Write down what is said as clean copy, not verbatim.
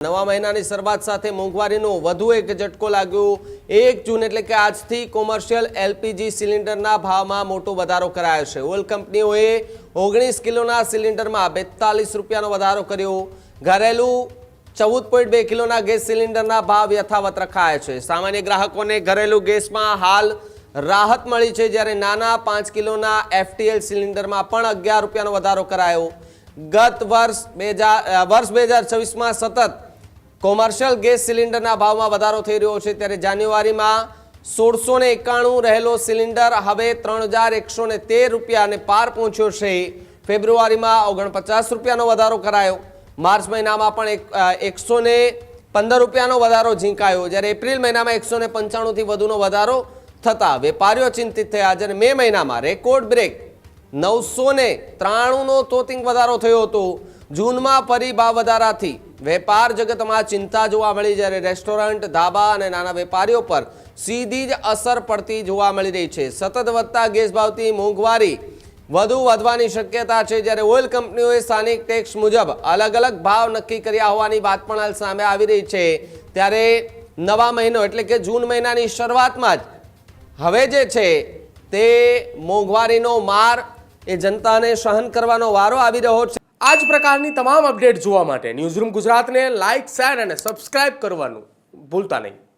નવા મહિનાની શરૂઆત સાથે મોંઘવારીનો વધુ એક ઝટકો લાગ્યો। 1 જૂન એટલે કે આજથી કોમર્શિયલ એલપીજી સિલિન્ડરના ભાવમાં મોટો વધારો કરાયો છે। ઓઇલ કંપનીઓએ 19 કિલોના સિલિન્ડરમાં 42 રૂપિયાનો વધારો કર્યો। ઘરેલું 14.2 કિલોના ગેસ સિલિન્ડરના ભાવ યથાવત રખાયા છે। સામાન્ય ગ્રાહકોને ઘરેલું ગેસમાં હાલ રાહત મળી છે, જ્યારે નાના 5 કિલોના એફટીએલ સિલિન્ડરમાં પણ 11 રૂપિયાનો વધારો કરાયો। ગત વર્ષ 2026માં સતત કોમર્શિયલ ગેસ સિલિન્ડરના ભાવમાં વધારો થઈ રહ્યો છે, ત્યારે જાન્યુઆરીમાં 1691 રહેલો સિલિન્ડર હવે 3113 રૂપિયાને પાર પહોંચ્યો છે। ફેબ્રુઆરીમાં 49 રૂપિયાનો વધારો કરાયો। માર્ચ મહિનામાં પણ 115 રૂપિયાનો વધારો ઝીંકાયો, જ્યારે એપ્રિલ મહિનામાં 195 થી વધુનો વધારો થતા વેપારીઓ ચિંતિત થયા। જ્યારે મે મહિનામાં રેકોર્ડ બ્રેક 993નો તોતિંગ વધારો થયો હતો। જૂનમાં ફરી ભાવ વધારાથી વેપાર જગતમાં ચિંતા જોવા મળી, જ્યારે રેસ્ટોરન્ટ, ધાબા અને નાના વેપારીઓ પર સીધી જ અસર પડતી જોવા મળી રહી છે। સતત વધતા ગેસ ભાવથી મોંઘવારી વધુ વધવાની શક્યતા છે, જ્યારે ઓઇલ કંપનીઓએ સ્થાનિક ટેક્સ મુજબ અલગ અલગ ભાવ નક્કી કર્યા હોવાની વાત પણ હાલ સામે આવી રહી છે। ત્યારે નવા મહિનો એટલે કે જૂન મહિનાની શરૂઆતમાં જ હવે જે છે તે મોંઘવારીનો માર એ જનતાને સહન કરવાનો વારો આવી રહ્યો છે। આ જ પ્રકારની તમામ અપડેટ જોવા માટે ન્યૂઝરૂમ ગુજરાતને લાઇક, શેર અને સબસ્ક્રાઇબ કરવાનું ભૂલતા નહીં।